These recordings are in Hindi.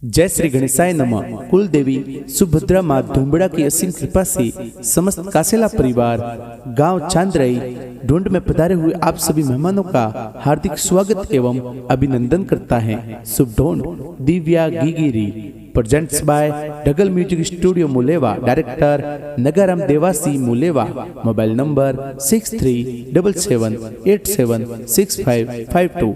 जय श्री गणेशाय नमः। कुल देवी सुभद्रा माँ धुम्बड़ा की असीम कृपा से समस्त कासेला परिवार गांव चांदरई ढूंढ में पधारे हुए आप सभी मेहमानों का हार्दिक स्वागत एवं अभिनंदन करता है। शुभ ढूंढ दिव्या गिगिरी प्रेजेंट्स बाय डगल music studio Mulewa, director Nagaram Dewasi Mulewa. Mobile number 6377876552।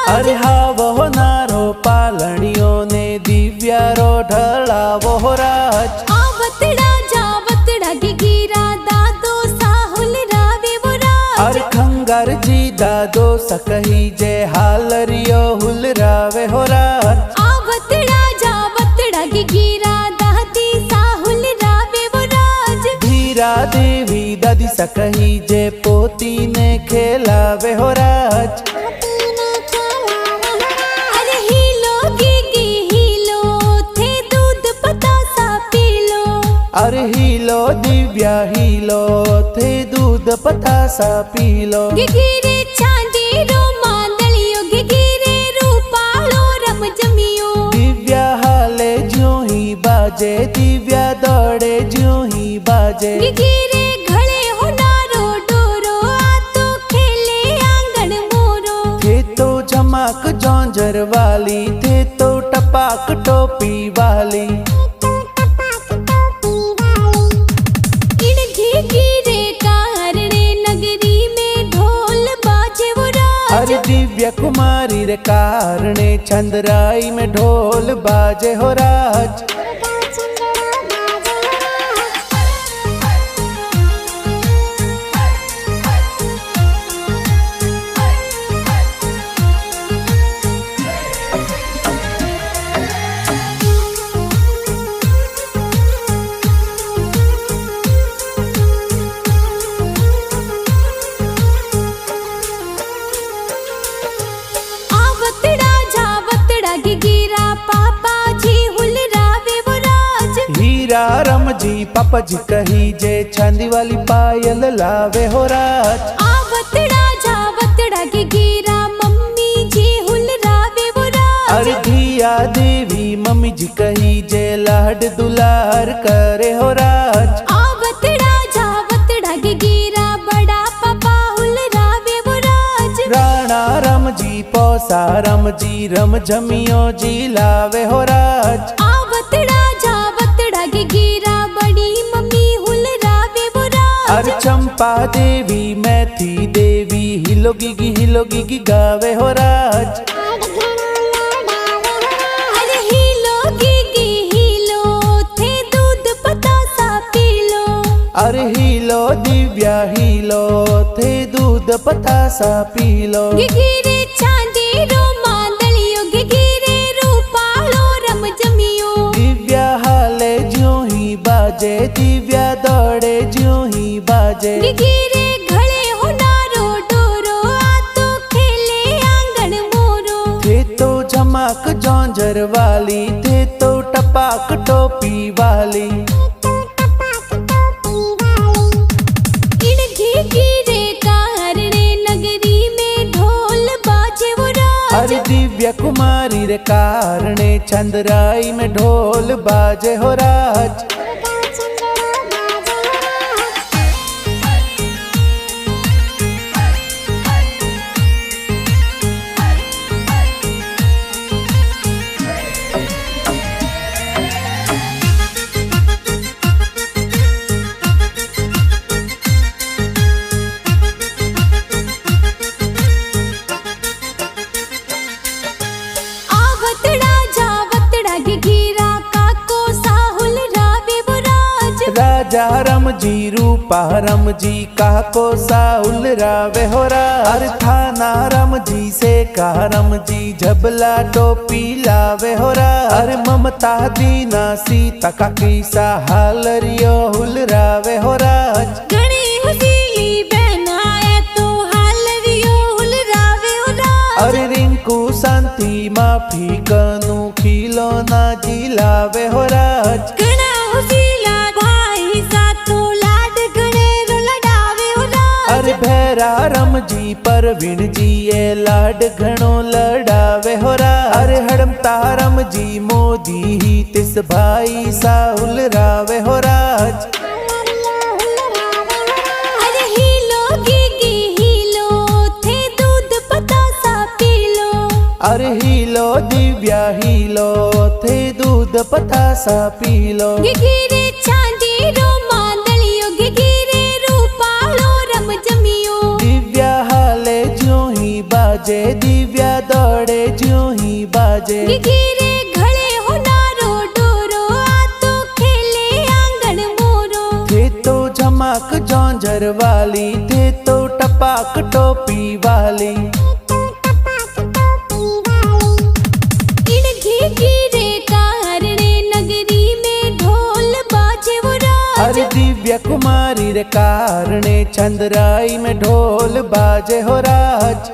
अरे हाँ वो नारो पालनियों ने दिव्या रो ढलावो राज। आवतड़ा जावतड़ा गिगिरा दादो साहुल रावे वो राज। अरे खंगार जी दादो सकही जे हालरियो हुल रावे हो राज। आवतड़ा जावतड़ा गिगिरा दादी साहुल रावे वो राज। धीरा देवी दादी सकही जे पोती ने खेलावे हो राज। अरे हीलो दिव्या हीलो थे दूध पतासा पीलो। गिगिरे चांदी रो मांदलियो गिगिरे रूपालो रम जमियो। दिव्या हाले ज्यों ही बाजे दिव्या दौड़े ज्यों ही बाजे। गिगिरे घड़े हो नारो डोरो आतो खेले आंगन मोरो। थे तो झमाक जौंजर वाली थे तो टपाक टोपी वाली। अरे दिव्या कुमारी रे कारणे चंद्राई में ढोल बाजे हो राज। रम जी पापा जी कही जे चांदी वाली पायल लावे हो राज। आवतड़ा जावतड़ा गिगिरा मम्मी जी हुल रावे वो राज। अरे धिया देवी मम्मी जी कही जे लाड दुलार करे हो राज। आवतड़ा जावतड़ा गिगिरा बड़ा पापा हुल रावे वो राज। राणा रम जी पौसा रम जी रम जमियो जी लावे हो राज। आवतड़ा जावतड़ा गिगिरा बड़ी मम्मी हुल रावे वो राज। अरे चंपा देवी मैथी देवी हिलो गिगी गावे हो राज। अरे हिलो गिगी हिलो थे दूध पतासा पीलो। अरे हिलो दिव्या हिलो थे दूध पतासा पीलो। गिगिरे चांदी रो मांदलियो गिगिरे रूपालो रम जमियो। दिव्या हाले ज्यों ही बाजे दिव्या दौड़े ज्यों ही बाजे। गिगिरे घड़े हो नारो डोरो आतो खेले आंगन मोरो। थे तो झमाक जौंजर वाली थे तो टपाक टोपी वाली। गिगिरे कारणे नगरी में ढोल बाजे वो राज। अरे दिव्या कुमारी रे कारणे चंद्राई में ढोल बाजे हो राज। आवतड़ा जावतड़ा गिगिरा काको साहुल रावे राजा रमजी रूपा रमजी काको साहुल रावे हो राज। अरे थाना रमजी से का रमजी झबला टोपी लावे हो राज। अरे ममता दीना सीता का किसा हालरियो हुल रावे हो राज। घणी हुसीली बहनाए तो हालरियो हुल रावे हो राज। अरे रिंकू शांति माफी कनु खिलो ना जिलावे हो राज। घणा हुसीला भाई सातो लाड घणेरो लडावे हो राज। अरे भैरा रमजी परवीन जी ये लाड घणो लड़ावे हो राज। अरे हड़मता रमजी मोदी ही तिस भाई साहुल रावे हो राज। अरे हीलो गीगी हीलो थे दूध पतासा पीलो। अरे हीलो दिव्या हीलो थे दूध पतासा पीलो। गिगिरे चांदी रो मांदलियो गिगिरे रूपालो रम जमियो। दिव्या हाले ज्यों ही बाजे दिव्या दौड़े ज्यों ही बाजे। गिगिरे घड़े हो नारो डोरो आ तो खेले आंगन मोरो। थे तो झमाक जौंझर वाली थे तो टपाक टोपी वाली। इन घिगिरे कारणे नगरी में ढोल बाजे वो राज। अरे दिव्या कुमारी रे कारणे चंद्राई में ढोल बाजे हो राज।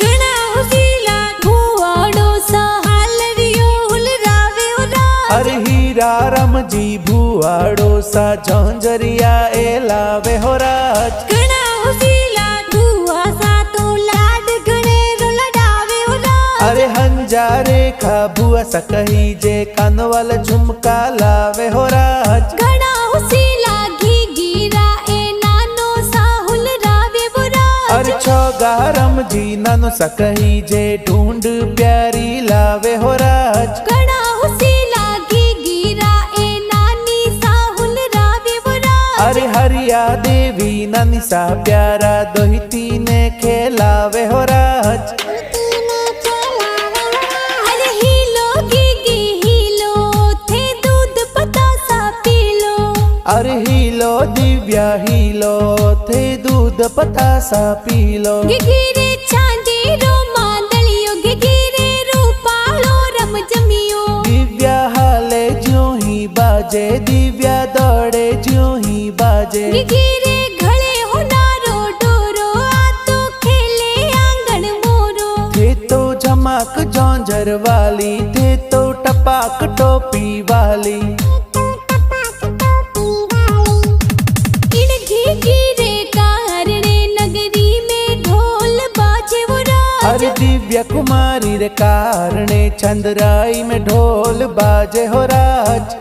घणा हुसीला भुआड़ो सा हालरियो हुल रावे हो राज। अरे हीरा रमजी भुआड़ो सा झंझरिया ए लावे हो राज। घणा हुसीला भुआ सा तो लाड घणेरो लडावे हो राज। अरे हंजारे खा भुआ सा कही जे कानवाल झुमका लावे हो राज। घणा हुसीला घीगीरा ए नानो सा हुल रावे वो राज। अरे छोगा रमजी नानो सा कही जे ढूंढ प्यारी लावे हो राज। घणा हुसीला घीगीरा ए नानी सा हुल रावे वो राज। अरे हरिया देवी नानी सा प्यारा दोहिती ने खेलावे हो राज। अरे हीलो गीगी हीलो थे दूध पतासा पीलो। अरे हीलो दिव्या हीलो थे दूध पतासा पीलो। गिगिरे चांदी रो मांदलियो गिगिरे रूपालो रम जमियो। दिव्या हाले ज्यों ही बाजे दिव्या दौड़े ज्यों ही बाजे। गिगिरे घड़े हो नारो डोरो आ तो खेले आंगन मोरो। थे तो झमाक जौंझर वाली थे तो टपाक टोपी वाली। इन घिगिरे कारणे नगरी में ढोल बाजे वो राज। अरे दिव्या कुमारी रे कारणे चंद्राई में ढोल बाजे हो राज।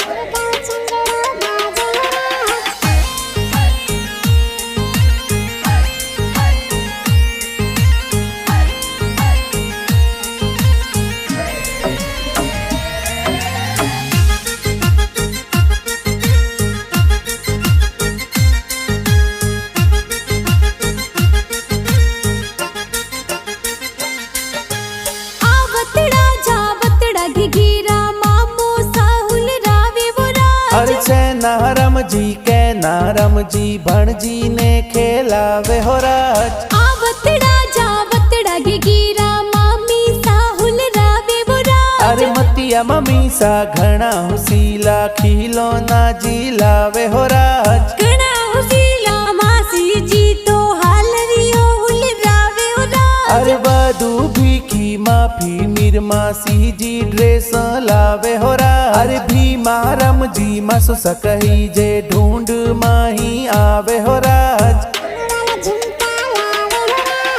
आवतड़ा जावतड़ा घिगिरा मामो साहुल रावे वो राज। अरे सेना रमजी के नारम जी भणजी ने खेलावे हो राज। आवतड़ा जावतड़ा घिगिरा मामी साहुल रावे वो राज। अरे मतिया मम्मी सा घना हुसीला खिलो ना जिलावे हो राज। घणा हुसीला मासी जी तो हालरियो हुल रावे हो राज। अरे बधु भीखी माफी मिरमासी जी ड्रेस लावे हो राज। अरे भीमा रमजी मासु सकही जे ढूंढ माही आवे हो राज।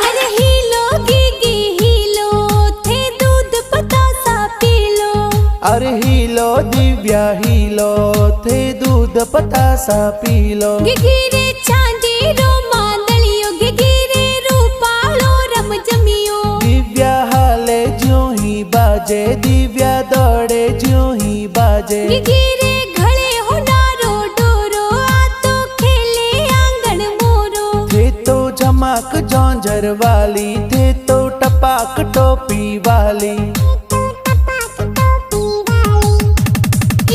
अरे हीलो गीगी हीलो थे दूध पतासा पीलो। अरे हीलो दिव्या हीलो थे दूध पतासा पीलो। गिगिरे चांदी रो मांदलियो गिगिरे रूपालो दिव्या दौड़े ज्यों ही बाजे। गिरे घड़े होनारो डोरो आ तो खेले आंगन मोरो। थे तो झमक जौंजर वाली, थे तो टपाक टोपी वाली।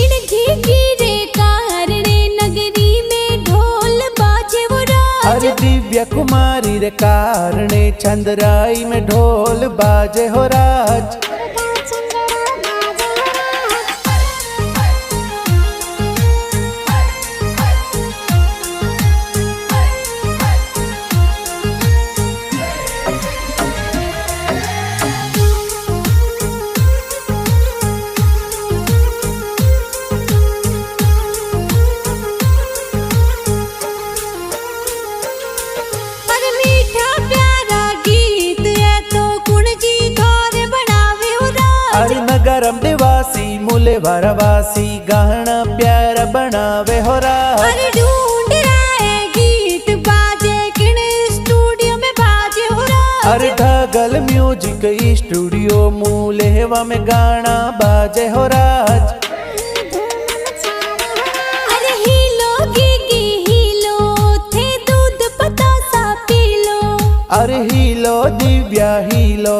इनकी गिरे कारणे नगरी में ढोल बाजे वो राज। अरे दिव्या कुमारी रे कारणे चंद्राई में ढोल बाजे हो राज। पर मीठा प्यारा गीत है तो कुण जी थोर बनावे हो राज। अरे नगरम निवासी मूले भरवासी गाना प्यारा बनावे हो राज। अरे ढूंढ रहा है गीत बाजे किन स्टूडियो में बाजे हो राज। अरे ढगल म्यूजिक स्टूडियो मूलेवा में गाना बाजे हो राज। अरे हीलो गी हीलो थे दूध पतासा पी लो। अरे हीलो दिव्या हीलो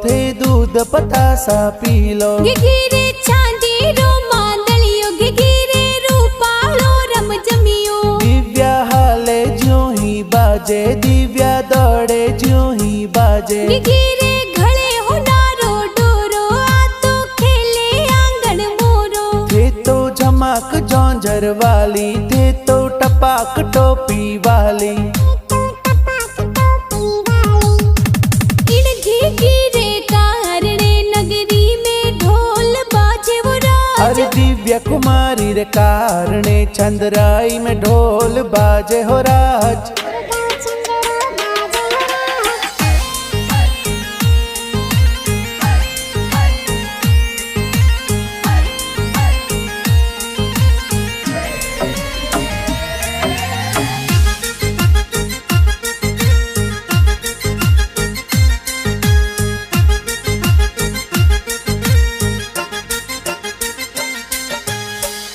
थे दूध पतासा पी लो। गिरे चांदी रो मांदलियो गिरे रूपालो रम जमियो। दिव्या हाले ज्यों ही बाजे, दिव्या दौड़े ज्यों ही बाजे। गिरे घड़े होनारो डोरो आ तो खेले आंगन मोरो। थे तो झमक जौंजर वाली, थे तो टपाक टोपी वाली। इनकी गिरे कारणे नगरी में ढोल बाजे वो राज। अरे दिव्या कुमारी रे कारणे चंद्राई में ढोल बाजे हो राज।